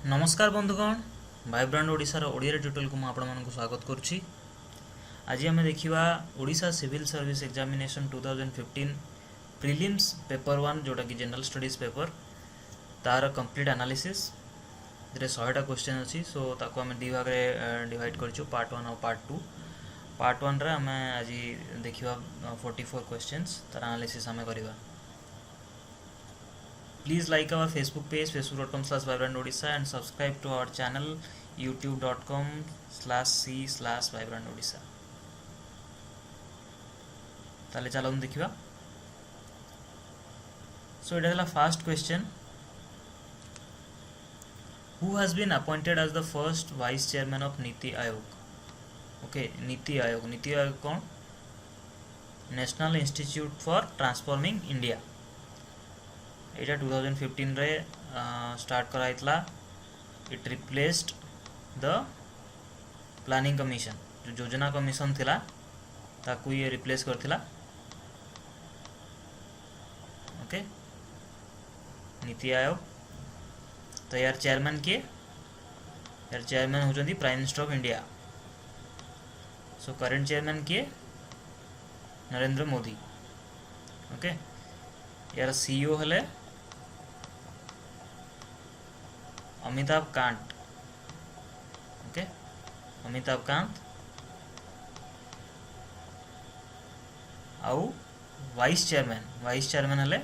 नमस्कार बंधुगण वाइब्रांट ओडिशार ओडिया ट्यूटोरियल को मुझे स्वागत करुच्ची। आज आम देखा Odisha civil service examination 2015 prelims paper 1 जोटा कि जनरल स्टडीज पेपर तार कंप्लीट एनालिसिस 100टा क्वेश्चन अच्छी। सो ताको आम दी भाग डिवाइड कर पार्ट 1 और पार्ट 2। पार्ट 1 रे आम आज देखा 44 क्वेश्चंस तार एनालिसिस आम करवा। Please like our Facebook page facebook.com/vibrantodisha and subscribe to our channel youtube.com/c/vibrantodisha। ताले चलो हम देखिबा। So it is the first question. Who has been appointed as the first vice chairman of Niti Aayog? Okay, Niti Aayog कौन? National Institute for Transforming India। एटा 2015 रे start कराइतला। It replaced the planning commission, जो योजना commission थिला ताकू ये replace करथिला। Okay, NITI Aayog. तो यार चेयरमैन किए? यार चेयरमैन होचंदी prime minister of India. So current chairman किए? नरेंद्र मोदी। ओके, यार सीईओ हले अमिताभ कांत। ओके, अमिताभ कांत। आउ वाइस चेयरमैन हले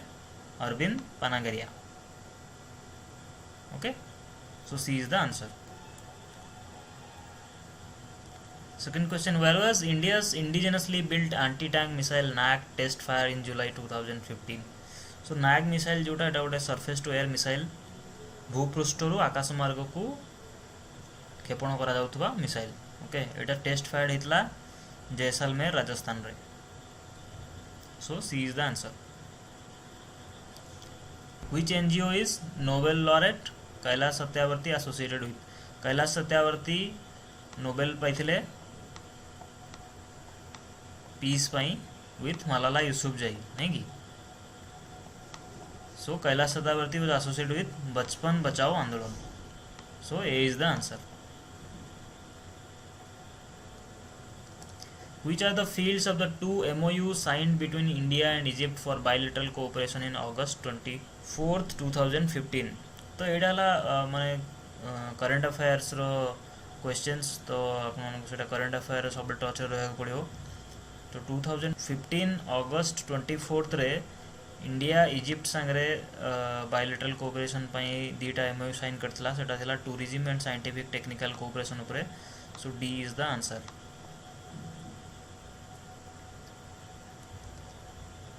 Arvind Panagariya. Okay, so C is the answer. Second question, where was India's indigenously built anti-tank missile NAG test fire in July 2015? So NAG missile जोटा एटा गोटे surface to air missile, भूपृष्ठरू आकाश मार्ग को क्षेपण करा जाउथबा मिसाइल। ओके, एटा टेस्ट फायर हेतला जैसलमेर राजस्थान रे। So C is the answer. Which NGO is Nobel laureate Kailash Satyarthi associated with? Kailash Satyarthi Nobel पाइथिले पीस पाई विथ मलाला यूसुफजई, नहीं कि? So Kailash Satyarthi was associated with Bachpan Bachao Andolan. So A is the answer. Which are the fields of the two MOUs signed between India and Egypt for bilateral cooperation in August 24th 2015? तो एटा माने current affairs रो questions. तो आपन current affair सब touch रहा पड़ो। तो 2015 अगस्त 24 रे इंडिया इजिप्ट सांगरे बायलेटरल कोऑपरेशन पाई दीटा एमओयू साइन करथिला। सेटा थिला tourism and scientific technical cooperation उपरे। So D is the answer.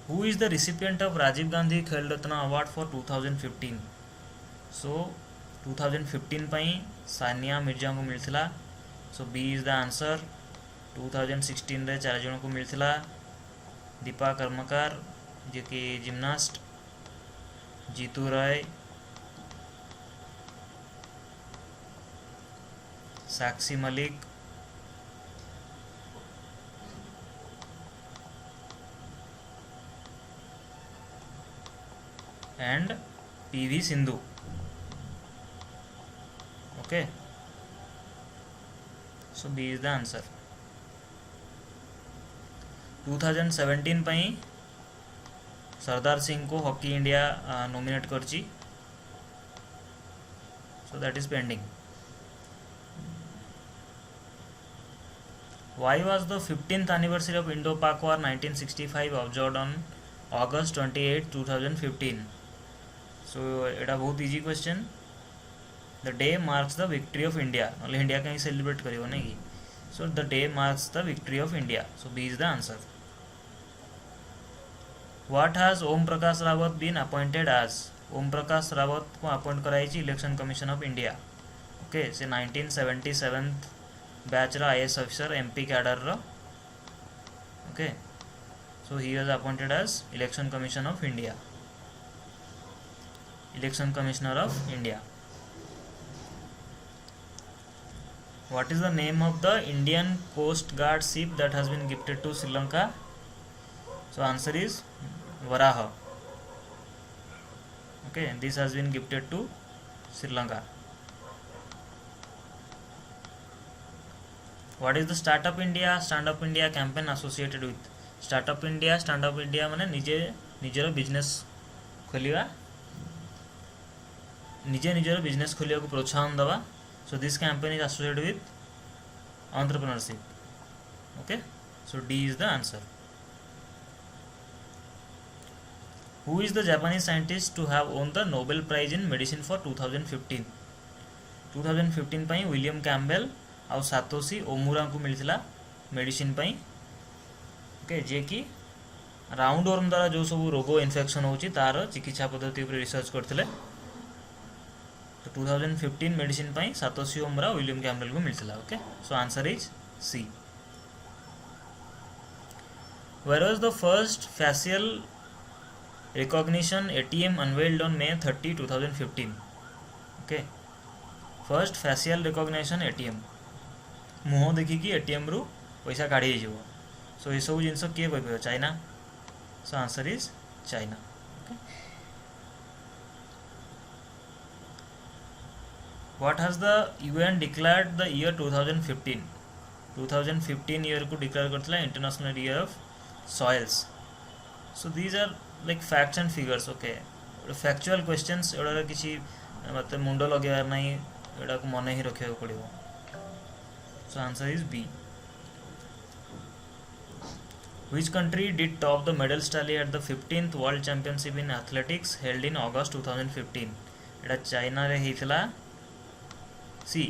Who is the recipient of Rajiv Gandhi Khel Ratna award for 2015? सो 2015 पाई सानिया मिर्जा को मिलथिला। So B is the answer. 2016 रे 4 जन को मिलथिला। दीपा कर्मकार जे कि gymnast, Jitu Rai, Sakshi Malik, and PV Sindhu. Okay, so B is the answer. 2017 पाई सरदार सिंह को हॉकी इंडिया नॉमिनेट करची। So that is pending. Why was the 15th anniversary of Indo Pak war 1965 observed on August 28, 2015? So एटा बहुत easy question. The day marks the victory of India. ना India कहीं celebrate करियो नहीं कि? So the day marks the victory of India. So B is the answer. What has Om Prakash Rawat been appointed as? Om Prakash Rawat को appoint कराई election commission of India. Okay, से 1977 batch रा IAS officer MP cadre रो। Okay, so he was appointed as election commission of India, election commissioner of India. What is the name of the Indian Coast Guard ship that has been gifted to Sri Lanka? So answer is Varaha. Okay, this has been gifted to Sri Lanka. What is the startup India? Startup India campaign associated with startup India माने निजे निजर business खोलिया, निजे निजर business खोलिया को प्रोत्साहन दवा. So this campaign is associated with entrepreneurship. Okay, so D is the answer. Who is the Japanese scientist to have won the Nobel Prize in Medicine for 2015? 2015 ପାଇଁ विलियम कैम्बेल ଆଉ ସାତୋଶୀ ଓମୁରାଙ୍କୁ ମିଳିଥିଲା मेडिसिन ପାଇଁ. Okay, जे कि round worm द्वारा जो सब रोग infection होची तार चिकित्सा पद्धति उपर रिसर्च करथिले. तो 2015 मेडिसिन ପାଇଁ ସାତୋଶୀ ଓମୁରା विलियम कैम्बेल को मिलिथिला. Okay, so answer is C. Where was the first facial recognition ATM unveiled on May 30, 2015? Okay, first facial recognition ATM, मुह देखिकी ATM रु पैसा काढ़ी हो. सो ये सब जिनस किए कह China. So answer is China. What has the UN declared the year 2015? 2015 year को डिक्लेयर करथिला international year of soils. So these are like facts and figures. Okay, factual questions एड़ा किसी मत मुंड लगेबार नहीं, एड़ा को मन ही रखा पड़ो. So answer is B. Which country did top the medals tally at the 15th World Championship in Athletics held in August 2015? एड़ा चाइना रे हितला. सी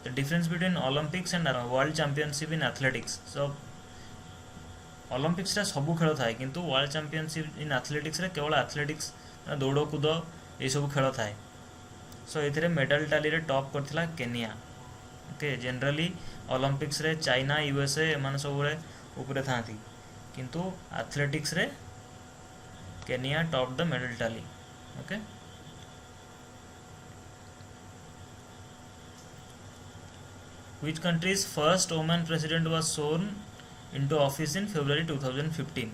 the difference between Olympics and World Championship in Athletics. So Olympics रे सबू खेल थाए किंतु world championship in athletics रे केवल athletics दौड़ कूद ये सब खेल थाए. सो ये मेडल टाली रे टॉप करथिला केनिया. ओके, जनरली ओलंपिक्स रे चाइना USA एमाने सब ऊपर था किंतु एथलेटिक्स रे Kenya top the medal tally. Okay, which country's first women president was sworn into office in February 2015?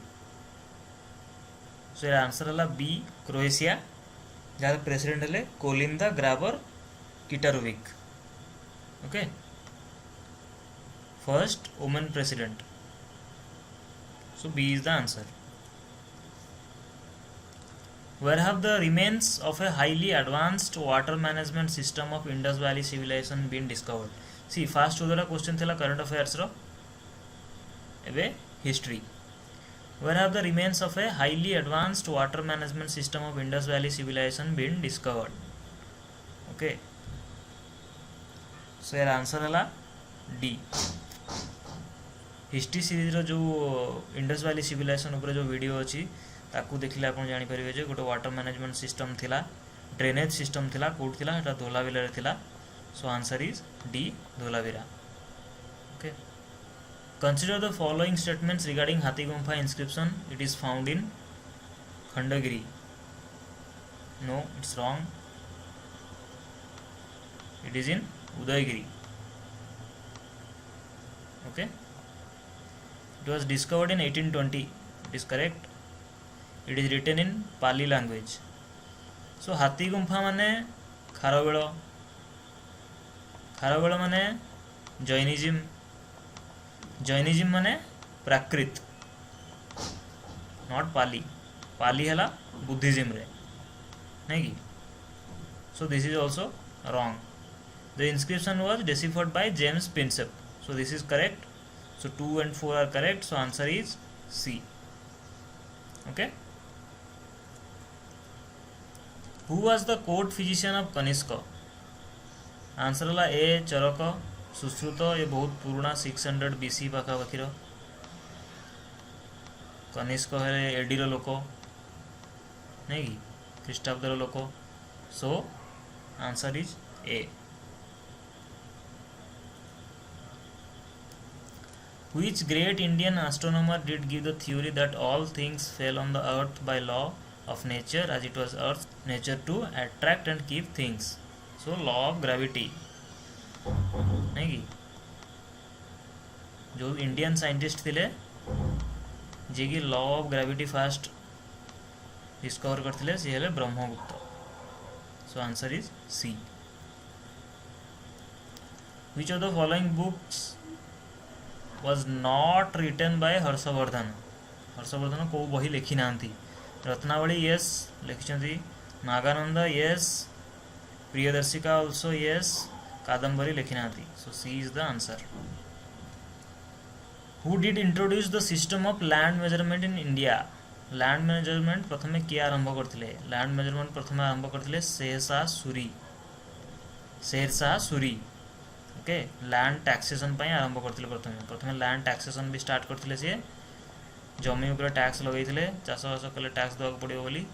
So answer है बी, क्रोएशिया, जहाँ प्रेसिडेंट है Kolinda Grabar Kitarovic. Okay, first women president. So B is the answer. Where have the remains of a highly advanced water management system of Indus Valley civilization been discovered? See, fast जो question थिला current affairs रो एबे history. Where have the remains of a highly advanced water management system of Indus Valley civilization been discovered? Okay, so यार answer है D. History series रो जो Indus valley civilisation ऊपर जो video अच्छी ताकू देखले आप जानी परिबे जे गोटे वाटर मैनेजमेंट सिस्टम थिला, ड्रेनेज सिस्टम थिला, कोड थिला, एटा धोलावीरा रे थिला. सो answer is D, Dholavira. Okay, consider the following statements regarding Hathigumpha inscription. It is found in Khandagiri. No, it's wrong. It is in Udayagiri. Okay, it was discovered in 1820. It is correct. It is written in Pali language. So Hathigumpha माने खारवेल, खारवेल माने Jainism, Jainism माने प्राकृत, not पाली. पाली है Buddhism रे नहीं कि. So this is also wrong. The inscription was deciphered by James Prinsep. So this is correct. So 2 and 4 are correct. So answer is C. Okay, who was the court physician of Kanishka? Answer है A, चरक. सुश्रुत ये बहुत पुराना 600 BC पाखापाखि. Kanishka है एडीर लोक नहीं कि ख्रीष्टाब्दर लोक. सो answer is A. Which great Indian astronomer did give the theory that all things fell on the earth by law of nature, as it was earth's nature to attract and keep things? So law of gravity नहीं कि जो Indian scientist थिले जे कि law of gravity first discover करथिले से हेले Brahmagupta. So answer is C. Which of the following books was not written by Harshvardhan. Harshvardhan को बही लिखी ना। रत्नावली यस लिखिं। Nagananda yes. Priyadarshika also yes. Kadambari लिखी ना। So C is the answer. Who did introduce the system of land measurement in India? Land measurement प्रथमे किए आरंभ करते? लैंड मेजरमेंट प्रथमे आरंभ करते Sher Shah Suri. Sher Shah Suri. Okay land taxation आरंभ करते प्रथमे प्रथमे लैंड टैक्सेशन भी स्टार्ट करते सी जमी उपर टैक्स लगे चाषबास कले टैक्स देवाक पड़ो बोली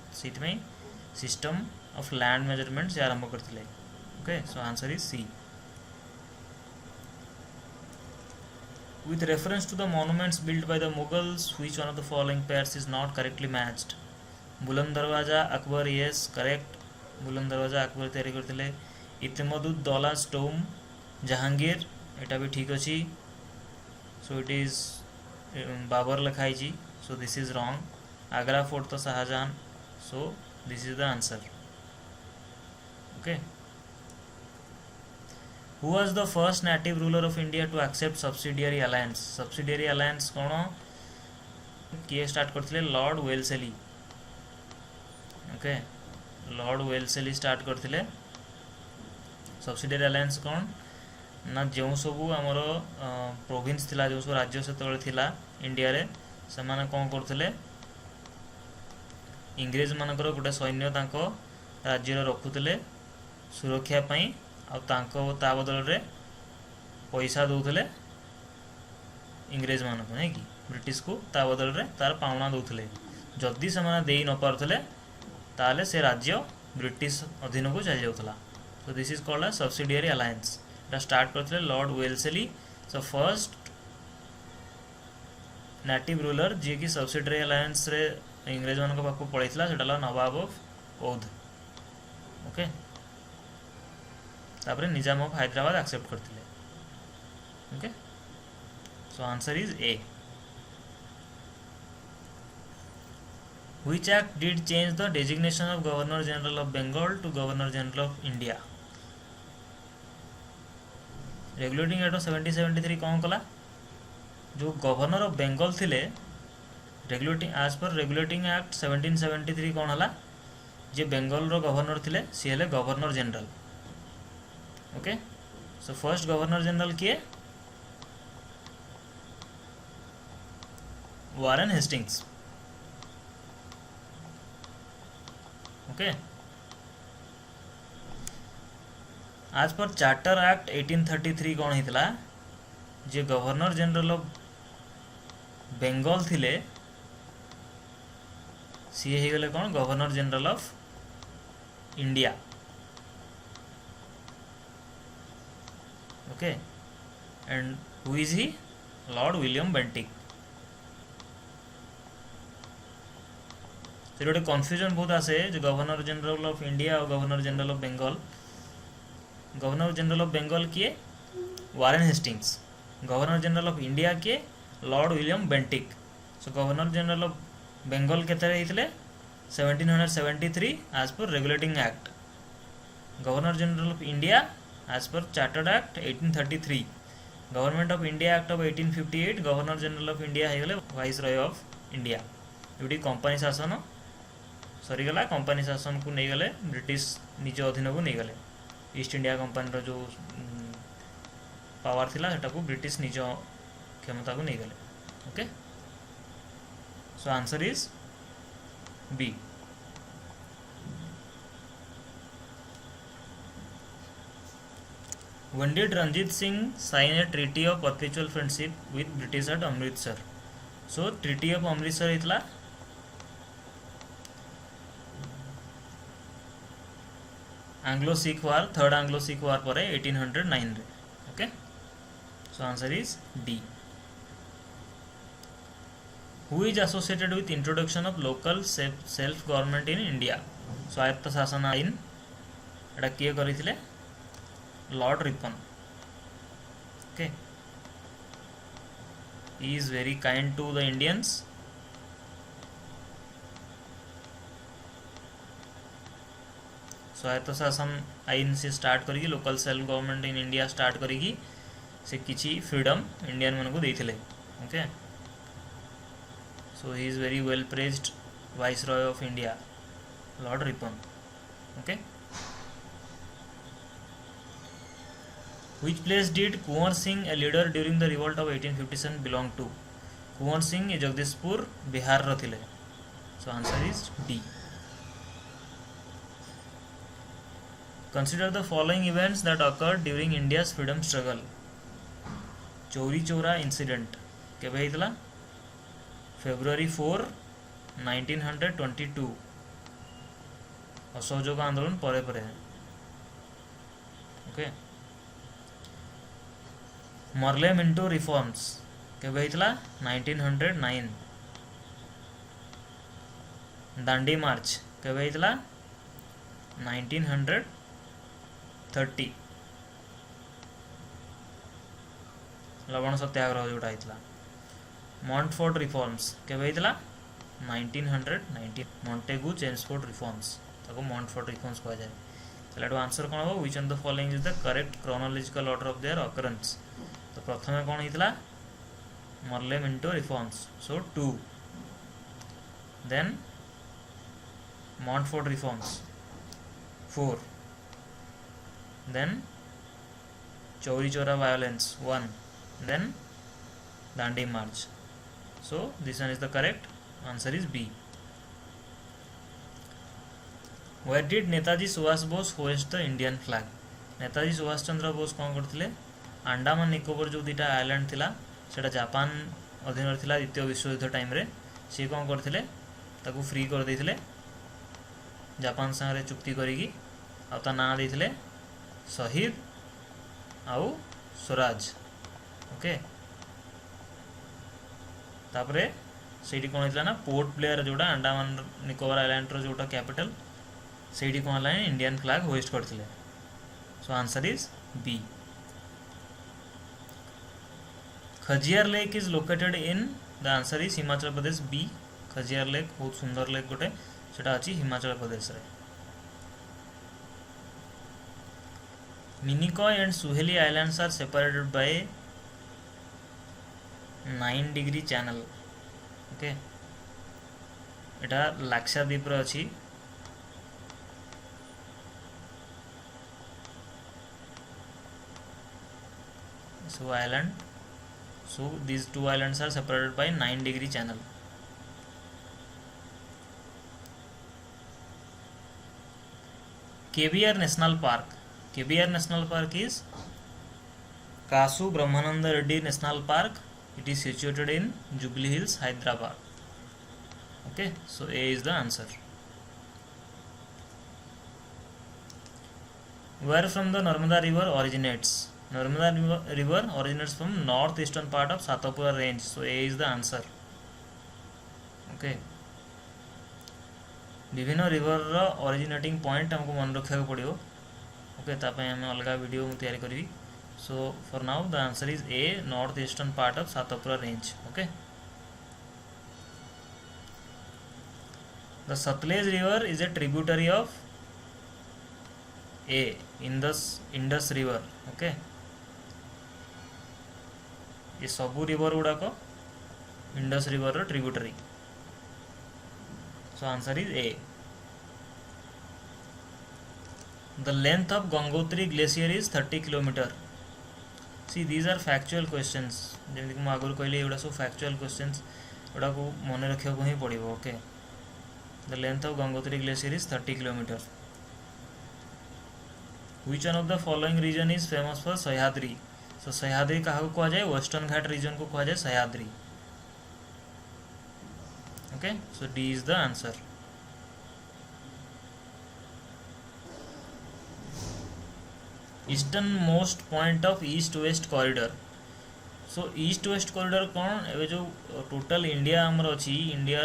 सिस्टम ऑफ लैंड मेजरमेंट से आरंभ करते। Okay so answer is C. With reference to the monuments built by the Mughals, which one of the following pairs is not correctly matched? बुलंद दरवाजा अकबर yes correct। बुलंद दरवाजा अकबर तैयारी करते। इतिमदुद दौला स्टोम जहांगीर एटा भी ठीक अच्छी। सो इट इज बाबर लिखाई। So this is wrong. Agra fort तो Shah Jahan. So this is the answer. Okay Who was the first native ruler of India to accept subsidiary alliance? Subsidiary alliance कौन किए स्टार्ट करते? लॉर्ड वेलसेली। ओके लॉर्ड वेलसेली स्टार्ट करते। Subsidiary alliance कौन ना जो सबू आमर प्रोविंस थिला जो सब राज्य से थिला इंडिया रे से माने कौन करते? इंग्रेज मानकर गोटे सैन्य तांको राज्य रखुले सुरक्षा पाई ता बदल रे पैसा दौले इंग्रेज मान को नहीं कि ब्रिटिश को ता बदल रे तार पावना दौले। जदि से दे न पारुले ताले से राज्य ब्रिटिश अधीन को चली जाऊला। So this is called subsidiary alliance. एटा स्टार्ट करते lord Wellesley. So first native ruler जी की सब्सिडियरी अलायंस रे इंग्रेज मान पाक पड़ेगा से नवाब ऑफ औध। ओके तापर निजाम ऑफ हैदराबाद एक्सेप्ट करते। Okay so answer is A. Which act did change the designation of governor general of Bengal to governor general of India? Regulating act 1773 कौन कला? जो गवर्नर ऑफ बंगाल थिले रेगुलेटिंग एज पर रेगुलेटिंग एक्ट 1773 कौन हला? जे बंगाल रो गवर्नर थिले सी हेले governor general. Okay so first governor general किए? Warren Hastings. ओके आज पर चार्टर एक्ट 1833 कौन होता? जे गवर्नर जनरल ऑफ बंगाल थिले सी हो गले कौन governor general of India. Okay and who is he? Lord William Bentinck. तो गोटे कन्फ्यूजन बहुत आसे जो गवर्नर जनरल ऑफ इंडिया और governor general of Bengal. Governor general of Bengal किए? Warren Hastings. Governor general of India किए? Lord William Bentinck. So governor general of Bengal केतरे होते? 1773 एज पर regulating act. Governor general of India as per chartered act 1833। Government of India act of 1858 governor general of India हो गले viceroy of India. जोटी company शासन सरीगला company शासन को नहीं गले ब्रिटिश निज अधीन को नहीं गले। ईस्ट इंडिया कंपनी जो पावर थिला सेटा को ब्रिटिश निज क्षमता को नहीं गले। Okay so answer is B. When did Ranjit Singh sign a treaty of perpetual friendship with British at Amritsar? So treaty of Amritsar इतला एंग्लो सिख वार थर्ड एंग्लो सिख वार पर 1809 रे। Okay so answer is D. Who is associated with introduction of local self government in India? स्वायत्त शासन आईन एटा किए करथिले? Lord Ripon. Okay he is very kind to the Indians। स्वायत्त शासन आईन से स्टार्ट करी local self government in India start करी से किछि फ्रीडम इंडियन मन को देथिले okay so he is very well praised viceroy of India lord Ripon okay Which place did Kunwar Singh, a leader during the revolt of 1857, belong to? Kunwar Singh is Jagdishpur, Bihar ro thile. So answer is D. Consider the following events that occurred during India's freedom struggle. Chauri Chaura incident केबे हेतला February 4, 1922 असहयोग आंदोलन परे परे okay Merle Minto reforms केबे हेतला 1909 दांडी मार्च केबे हेतला 1930 लवण सत्याग्रह जोटा हेतला मॉन्टफोर्ट reforms केबे हेतला 1990 मॉन्टेगू चेम्सफोर्ड रिफॉर्म्स ताको मॉन्टफोर्ट रिफॉर्म्स कहा जाए तो आंसर कौन हो which of the following is the correct chronological order of their occurrence तो प्रथम कौन होता Morley Minto reforms so 2 then Montford reforms 4 then Chauri Chaura violence 1 then Dandi march so this one is the correct answer is B where did Netaji Subhas Bose hoist the Indian flag Netaji Subhas Chandra Bose कौन करते अंडमान निकोबर जो दुटा island थिला सेटा जापान अधीन थिला द्वितीय विश्वयुद्ध टाइम रे सी कौन करथिले ताकू फ्री कर देथिले जापान संगे चुक्ति करिकी आ ता ना देथिले शहीद आउ स्वराज ओके तापरे सेठी कौन होता ना पोर्ट ब्लेयर जोटा अंडमान निकोबर आइलैंड रो जोटा कैपिटल सेठी कौन है इंडियन फ्लैग होस्ट करथिले so answer is B Khajjiar lake is located in the answer is Himachal Pradesh B Khajjiar lake बहुत सुंदर लेक गोटे सेटा अछि हिमाचल प्रदेश रे Minicoy and Suheli islands are separated by 9 degree channel okay एटा लाक्षाद्वीप रे अछि so island so these two islands are separated by 9 degree channel KBR national park is Kasu Brahmananda Reddy National Park it is situated in Jubilee Hills Hyderabad okay so A is the answer where from the Narmada river originates Narmada river originates from northeastern part of Satapura range so A is the answer okay विभिन्न river रो originating point हमको मन रखा पड़ो okay तापे आम अलग video तैयारी करी so for now the answer is A north eastern part of Satpura range okay the Sutlej river is a tributary of a Indus river okay ये सबू रिवर गुड़ाक इंडस रिवर रो tributary so answer is A the length of Gangotri glacier is 30 kilometre C these are factual questions जमी कि आगुरी कहली एगुड़ा सब factual questions गुड़ा को मन रखा ही पड़ो okay the length of Gangotri glacier is 30 kilometre which one of the following region is famous for Sahyadri so Sahyadri क्या कह जाए वेस्टर्न घाट रीजन को कह जाए Sahyadri okay so D is the answer eastern most point of east west corridor so east west corridor कौन ए जो total India आमर अच्छी इंडिया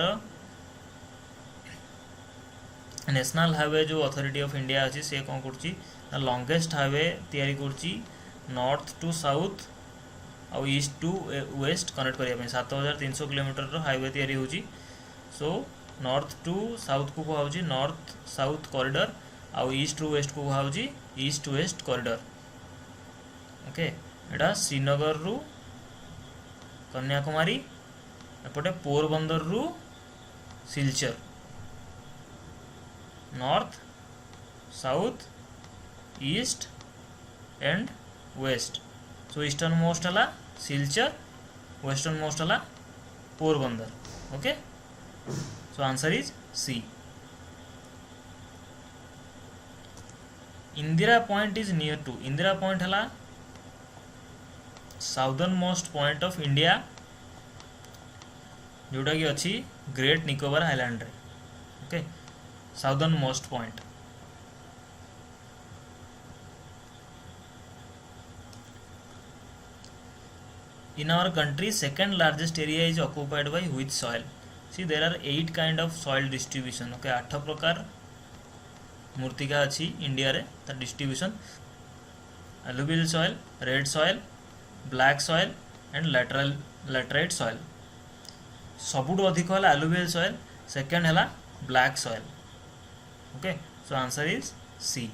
नेशनल हाईवे जो अथॉरिटी ऑफ इंडिया अच्छी से कौन कर लॉन्गेस्ट हाईवे तैयारी कर नॉर्थ टू साउथ आउ ईस्ट टू वेस्ट कनेक्ट करने 7300 किलोमीटर हाईवे तैयारी होची सो नॉर्थ टू साउथ को कहुची नॉर्थ साउथ कॉरिडोर आउ ईस्ट टू वेस्ट को कहुची ईस्ट वेस्ट कॉरिडोर ओके एटा श्रीनगर रु कन्याकुमारी एपटे पोरबंदर रु Silchar north south east and west so eastern most है सिलचर वेस्टर्न मोस्ट है Porbandar okay so answer is C Indira point is near to Indira point है southern most point of India जोटा कि अच्छी ग्रेट निकोबार आइलैंड रे okay southern most point in our country second largest area is occupied by which soil see there are 8 kind of soil distribution okay 8 प्रकार मूर्तिका अच्छी India रे तार distribution alluvial soil red soil black soil and laterite soil सबुठु अधिक है alluvial soil second है black soil okay so answer is C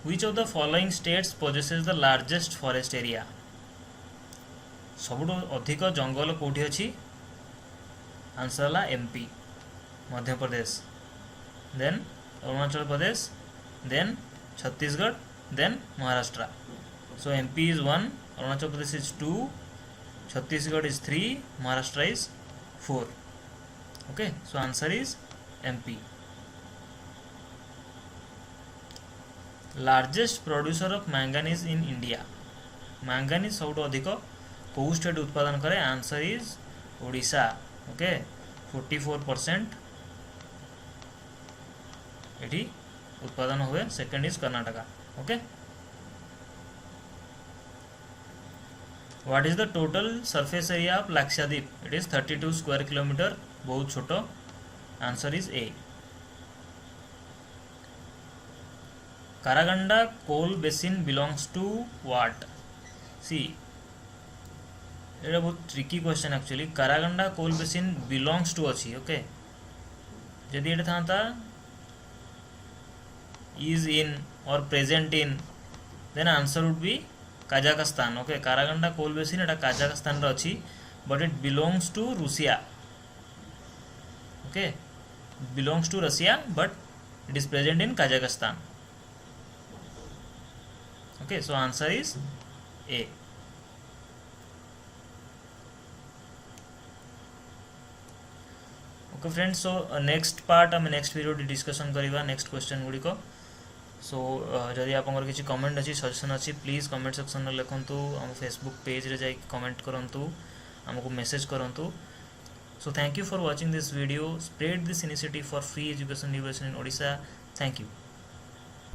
which of the following states possesses the largest forest area सबुठु अधिक जंगल कोठी अछि आंसर है MP Madhya Pradesh then Arunachal Pradesh then Chhattisgarh then Maharashtra so MP is 1 Arunachal Pradesh is 2 Chhattisgarh is 3 Maharashtra is 4 okay so answer is MP largest producer of manganese in India manganese सब अधिक कौ state उत्पादन करे आंसर इज ओडिशा ओके 44% एटी उत्पादन हुए second is Karnataka okay what is the total surface area of Lakshadweep it is 32 square kilometre बहुत छोटो answer is a Karaganda coal basin belongs to what see এটা बहुत tricky question actually Karaganda coal basin belongs to अच्छी okay यदि এটা था is in or present in then answer would be Kazakhstan okay Karaganda coal basin এটা কাজাখস্তান রে अछि but it belongs to Russia okay belongs to Russia but it is present in Kazakhstan okay so answer is A okay friends so next part आम next video discussion करवा next question गुड़िक सो जदि आपंकर किसी comment अच्छी suggestion अच्छी please comment section में लिखंतु आम Facebook page रे जाई कमेंट करंतु आमको मेसेज करंतु so thank you for watching this video spread this initiative for free education in Odisha thank you